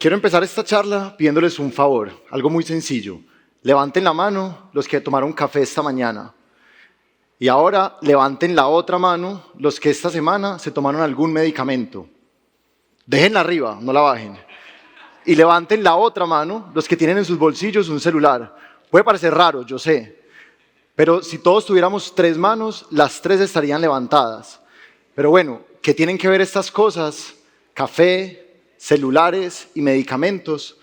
Quiero empezar esta charla pidiéndoles un favor, algo muy sencillo. Levanten la mano los que tomaron café esta mañana. Y ahora levanten la otra mano los que esta semana se tomaron algún medicamento. Déjenla arriba, no la bajen. Y levanten la otra mano los que tienen en sus bolsillos un celular. Puede parecer raro, yo sé. Pero si todos tuviéramos 3 manos, las 3 estarían levantadas. Pero bueno, ¿qué tienen que ver estas cosas? Café, celulares y medicamentos,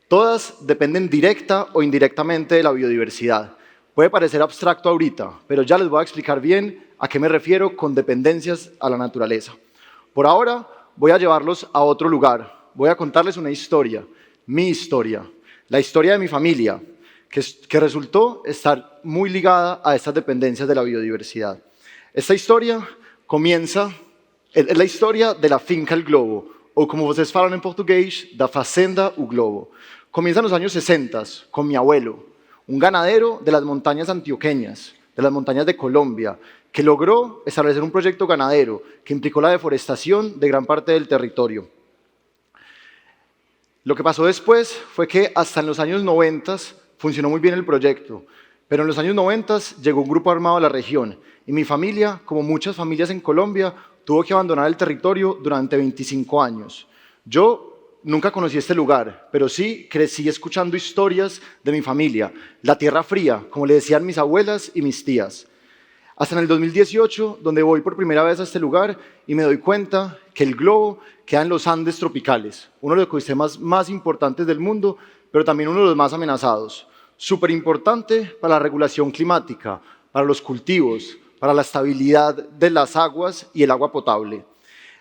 todas dependen directa o indirectamente de la biodiversidad. Puede parecer abstracto ahorita, pero ya les voy a explicar bien a qué me refiero con dependencias a la naturaleza. Por ahora voy a llevarlos a otro lugar, voy a contarles una historia, mi historia, la historia de mi familia, que resultó estar muy ligada a estas dependencias de la biodiversidad. Esta historia es la historia de la finca El Globo, ou como vocês falam em português, da Fazenda O Globo. Comienza en los años 60 con mi abuelo, un ganadero de las montañas antioqueñas, de las montañas de Colombia, que logró establecer un proyecto ganadero que implicó la deforestación de gran parte del territorio. Lo que pasó después fue que hasta en los años 90 funcionó muy bien el proyecto, pero en los años 90 llegó un grupo armado a la región y mi familia, como muchas familias en Colombia, tuvo que abandonar el territorio durante 25 años. Yo nunca conocí este lugar, pero sí crecí escuchando historias de mi familia, la tierra fría, como le decían mis abuelas y mis tías. Hasta en el 2018, donde voy por primera vez a este lugar y me doy cuenta que el globo queda en los Andes tropicales, uno de los ecosistemas más importantes del mundo, pero también uno de los más amenazados. Súper importante para la regulación climática, para los cultivos, para la estabilidad de las aguas y el agua potable.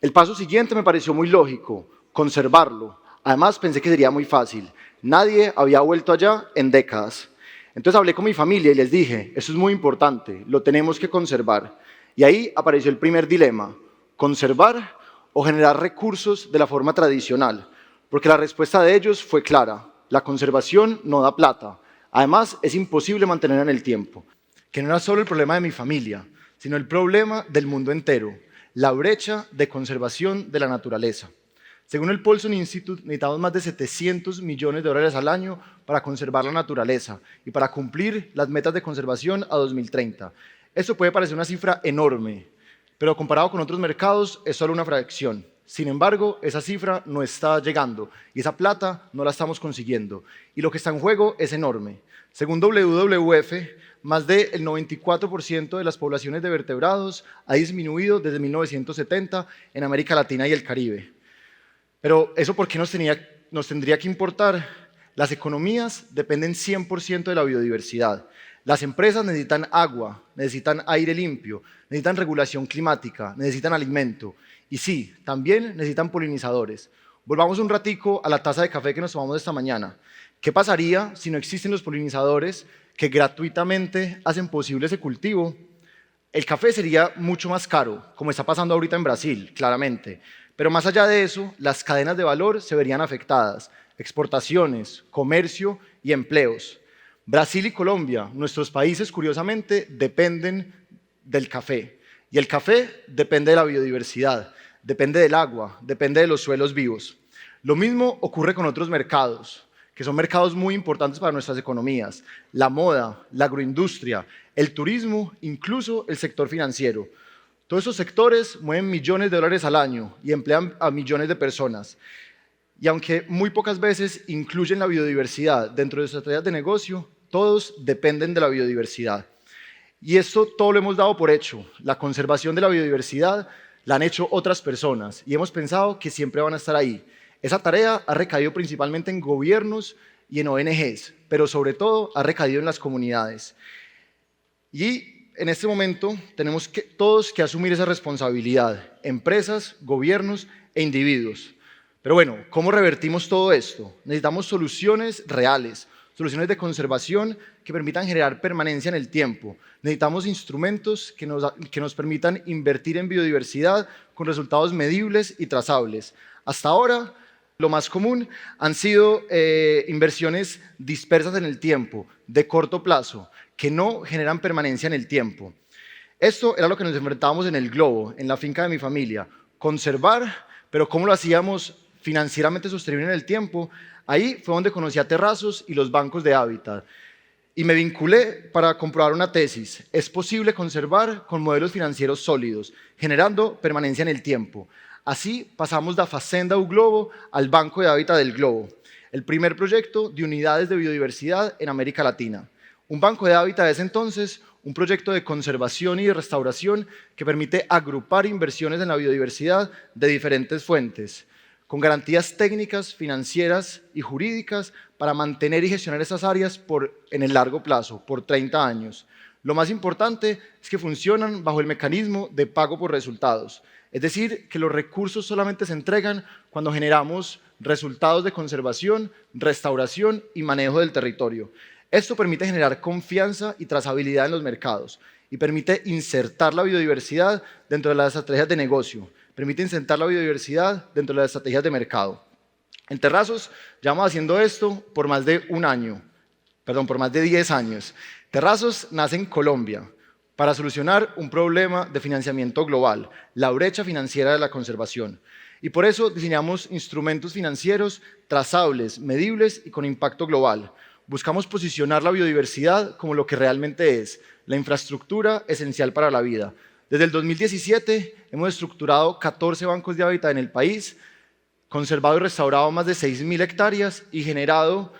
El paso siguiente me pareció muy lógico, conservarlo. Además pensé que sería muy fácil. Nadie había vuelto allá en décadas. Entonces hablé con mi familia y les dije, eso es muy importante, lo tenemos que conservar. Y ahí apareció el primer dilema, conservar o generar recursos de la forma tradicional, porque la respuesta de ellos fue clara, la conservación no da plata, además es imposible mantenerla en el tiempo, que no era solo el problema de mi familia, sino el problema del mundo entero, la brecha de conservación de la naturaleza. Según el Paulson Institute, necesitamos más de 700 millones de dólares al año para conservar la naturaleza y para cumplir las metas de conservación a 2030. Esto puede parecer una cifra enorme, pero comparado con otros mercados es solo una fracción. Sin embargo, esa cifra no está llegando y esa plata no la estamos consiguiendo. Y lo que está en juego es enorme. Según WWF, más del 94% de las poblaciones de vertebrados ha disminuido desde 1970 en América Latina y el Caribe. Pero ¿eso por qué nos tendría que importar? Las economías dependen 100% de la biodiversidad. Las empresas necesitan agua, necesitan aire limpio, necesitan regulación climática, necesitan alimento. Y sí, también necesitan polinizadores. Volvamos un ratico a la taza de café que nos tomamos esta mañana. ¿Qué pasaría si no existen los polinizadores que gratuitamente hacen posible ese cultivo? El café sería mucho más caro, como está pasando ahorita en Brasil, claramente. Pero más allá de eso, las cadenas de valor se verían afectadas, exportaciones, comercio y empleos. Brasil y Colombia, nuestros países, curiosamente, dependen del café. Y el café depende de la biodiversidad, depende del agua, depende de los suelos vivos. Lo mismo ocurre con otros mercados, que son mercados muy importantes para nuestras economías. La moda, la agroindustria, el turismo, incluso el sector financiero. Todos esos sectores mueven millones de dólares al año y emplean a millones de personas. Y aunque muy pocas veces incluyen la biodiversidad dentro de sus estrategias de negocio, todos dependen de la biodiversidad. Y esto todo lo hemos dado por hecho. La conservación de la biodiversidad la han hecho otras personas y hemos pensado que siempre van a estar ahí. Esa tarea ha recaído principalmente en gobiernos y en ONGs, pero sobre todo ha recaído en las comunidades. Y en este momento tenemos todos que asumir esa responsabilidad, empresas, gobiernos e individuos. Pero bueno, ¿cómo revertimos todo esto? Necesitamos soluciones reales, soluciones de conservación que permitan generar permanencia en el tiempo. Necesitamos instrumentos que nos permitan invertir en biodiversidad con resultados medibles y trazables. Hasta ahora, lo más común han sido inversiones dispersas en el tiempo, de corto plazo, que no generan permanencia en el tiempo. Esto era lo que nos enfrentábamos en el globo, en la finca de mi familia. Conservar, pero ¿cómo lo hacíamos financieramente sostenible en el tiempo, ahí fue donde conocí a Terrazos y los bancos de hábitat. Y me vinculé para comprobar una tesis. Es posible conservar con modelos financieros sólidos, generando permanencia en el tiempo. Así pasamos da Facenda u Globo al Banco de Hábitat del Globo, el primer proyecto de unidades de biodiversidad en América Latina. Un banco de hábitat es entonces un proyecto de conservación y de restauración que permite agrupar inversiones en la biodiversidad de diferentes fuentes, con garantías técnicas, financieras y jurídicas para mantener y gestionar esas áreas en el largo plazo, por 30 años. Lo más importante es que funcionan bajo el mecanismo de pago por resultados, es decir, que los recursos solamente se entregan cuando generamos resultados de conservación, restauración y manejo del territorio. Esto permite generar confianza y trazabilidad en los mercados y permite insertar la biodiversidad dentro de las estrategias de negocio, permite insertar la biodiversidad dentro de las estrategias de mercado. En Terrazos llevamos haciendo esto por más de por más de 10 años. Terrazos nace en Colombia para solucionar un problema de financiamiento global, la brecha financiera de la conservación. Y por eso diseñamos instrumentos financieros trazables, medibles y con impacto global. Buscamos posicionar la biodiversidad como lo que realmente es, la infraestructura esencial para la vida. Desde el 2017 hemos estructurado 14 bancos de hábitat en el país, conservado y restaurado más de 6.000 hectáreas y generado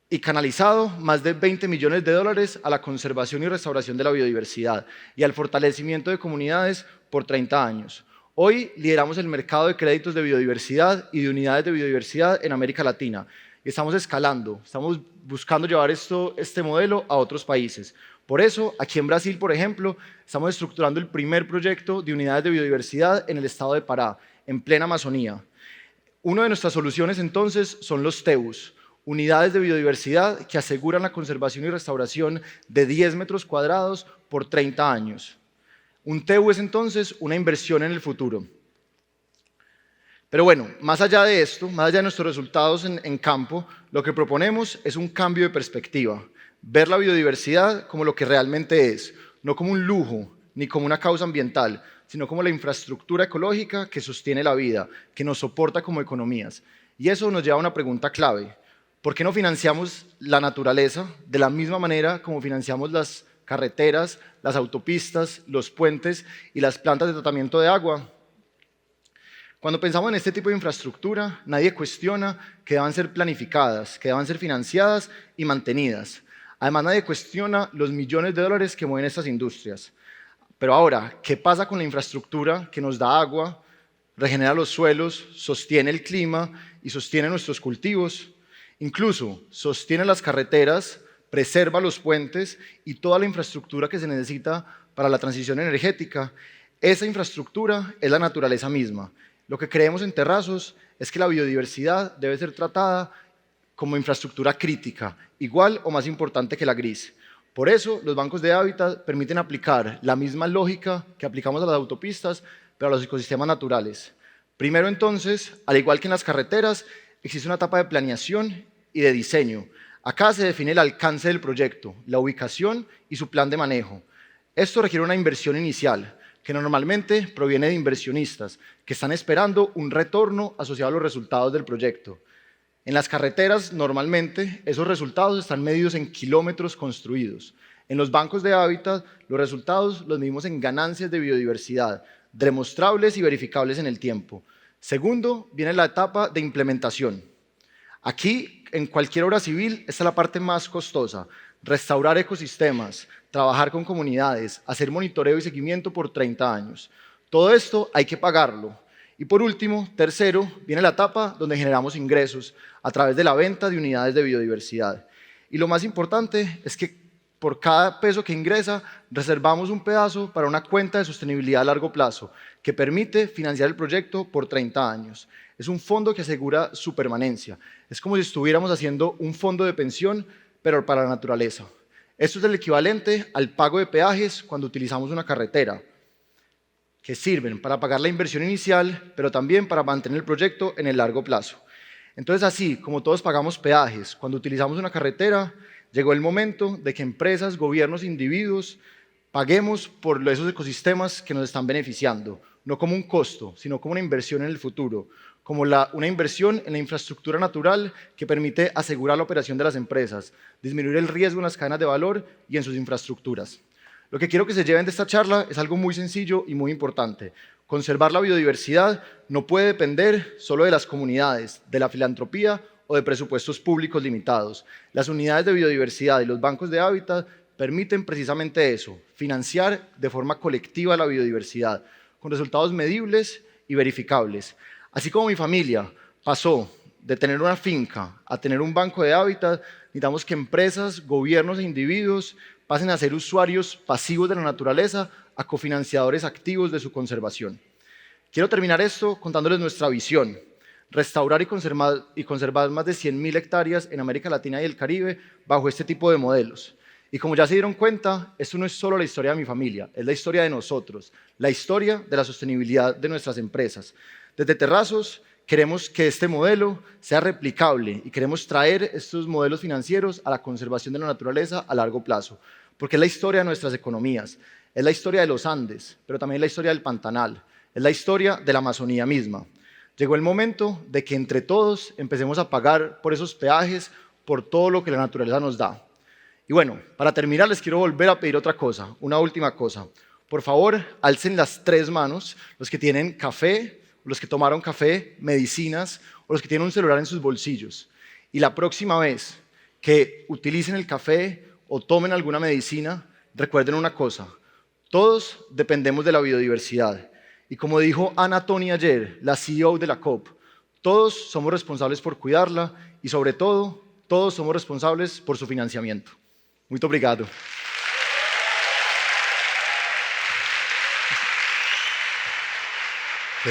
y canalizado más de 20 millones de dólares a la conservación y restauración de la biodiversidad y al fortalecimiento de comunidades por 30 años. Hoy lideramos el mercado de créditos de biodiversidad y de unidades de biodiversidad en América Latina. Estamos escalando, estamos buscando llevar este modelo a otros países. Por eso, aquí en Brasil, por ejemplo, estamos estructurando el primer proyecto de unidades de biodiversidad en el estado de Pará, en plena Amazonía. Una de nuestras soluciones, entonces, son los TEUs, unidades de biodiversidad que aseguran la conservación y restauración de 10 metros cuadrados por 30 años. Un TEU es, entonces, una inversión en el futuro. Pero bueno, más allá de esto, más allá de nuestros resultados en campo, lo que proponemos es un cambio de perspectiva. Ver la biodiversidad como lo que realmente es, no como un lujo ni como una causa ambiental, sino como la infraestructura ecológica que sostiene la vida, que nos soporta como economías. Y eso nos lleva a una pregunta clave. ¿Por qué no financiamos la naturaleza de la misma manera como financiamos las carreteras, las autopistas, los puentes y las plantas de tratamiento de agua? Cuando pensamos en este tipo de infraestructura, nadie cuestiona que deban ser planificadas, que deban ser financiadas y mantenidas. Además, nadie cuestiona los millones de dólares que mueven estas industrias. Pero ahora, ¿qué pasa con la infraestructura que nos da agua, regenera los suelos, sostiene el clima y sostiene nuestros cultivos? Incluso sostiene las carreteras, preserva los puentes y toda la infraestructura que se necesita para la transición energética. Esa infraestructura es la naturaleza misma. Lo que creemos en Terrazos es que la biodiversidad debe ser tratada como infraestructura crítica, igual o más importante que la gris. Por eso, los bancos de hábitat permiten aplicar la misma lógica que aplicamos a las autopistas, pero a los ecosistemas naturales. Primero, entonces, al igual que en las carreteras, existe una etapa de planeación y de diseño. Acá se define el alcance del proyecto, la ubicación y su plan de manejo. Esto requiere una inversión inicial, que normalmente proviene de inversionistas que están esperando un retorno asociado a los resultados del proyecto. En las carreteras, normalmente, esos resultados están medidos en kilómetros construidos. En los bancos de hábitat, los resultados los medimos en ganancias de biodiversidad, demostrables y verificables en el tiempo. Segundo, viene la etapa de implementación. Aquí, en cualquier obra civil, esta es la parte más costosa. Restaurar ecosistemas, trabajar con comunidades, hacer monitoreo y seguimiento por 30 años. Todo esto hay que pagarlo. Y por último, tercero, viene la etapa donde generamos ingresos a través de la venta de unidades de biodiversidad. Y lo más importante es que por cada peso que ingresa, reservamos un pedazo para una cuenta de sostenibilidad a largo plazo que permite financiar el proyecto por 30 años. Es un fondo que asegura su permanencia. Es como si estuviéramos haciendo un fondo de pensión, pero para la naturaleza. Esto es el equivalente al pago de peajes cuando utilizamos una carretera, que sirven para pagar la inversión inicial, pero también para mantener el proyecto en el largo plazo. Entonces, así como todos pagamos peajes cuando utilizamos una carretera, llegó el momento de que empresas, gobiernos, individuos, paguemos por esos ecosistemas que nos están beneficiando, no como un costo, sino como una inversión en el futuro, como una inversión en la infraestructura natural que permite asegurar la operación de las empresas, disminuir el riesgo en las cadenas de valor y en sus infraestructuras. Lo que quiero que se lleven de esta charla es algo muy sencillo y muy importante. Conservar la biodiversidad no puede depender solo de las comunidades, de la filantropía o de presupuestos públicos limitados. Las unidades de biodiversidad y los bancos de hábitat permiten precisamente eso, financiar de forma colectiva la biodiversidad, con resultados medibles y verificables. Así como mi familia pasó de tener una finca a tener un banco de hábitat, necesitamos que empresas, gobiernos e individuos pasen a ser usuarios pasivos de la naturaleza a cofinanciadores activos de su conservación. Quiero terminar esto contándoles nuestra visión: restaurar y conservar más de 100.000 hectáreas en América Latina y el Caribe bajo este tipo de modelos. Y como ya se dieron cuenta, esto no es solo la historia de mi familia, es la historia de nosotros, la historia de la sostenibilidad de nuestras empresas. Desde Terrazos queremos que este modelo sea replicable y queremos traer estos modelos financieros a la conservación de la naturaleza a largo plazo, porque es la historia de nuestras economías, es la historia de los Andes, pero también es la historia del Pantanal, es la historia de la Amazonía misma. Llegó el momento de que entre todos empecemos a pagar por esos peajes, por todo lo que la naturaleza nos da. Y bueno, para terminar les quiero volver a pedir otra cosa, una última cosa. Por favor, alcen las 3 manos, los que tienen café, los que tomaron café, medicinas o los que tienen un celular en sus bolsillos. Y la próxima vez que utilicen el café o tomen alguna medicina, recuerden una cosa: todos dependemos de la biodiversidad. Y como dijo Ana Toni ayer, la CEO de la COP, todos somos responsables por cuidarla y sobre todo, todos somos responsables por su financiamiento. Muito obrigado. Sí.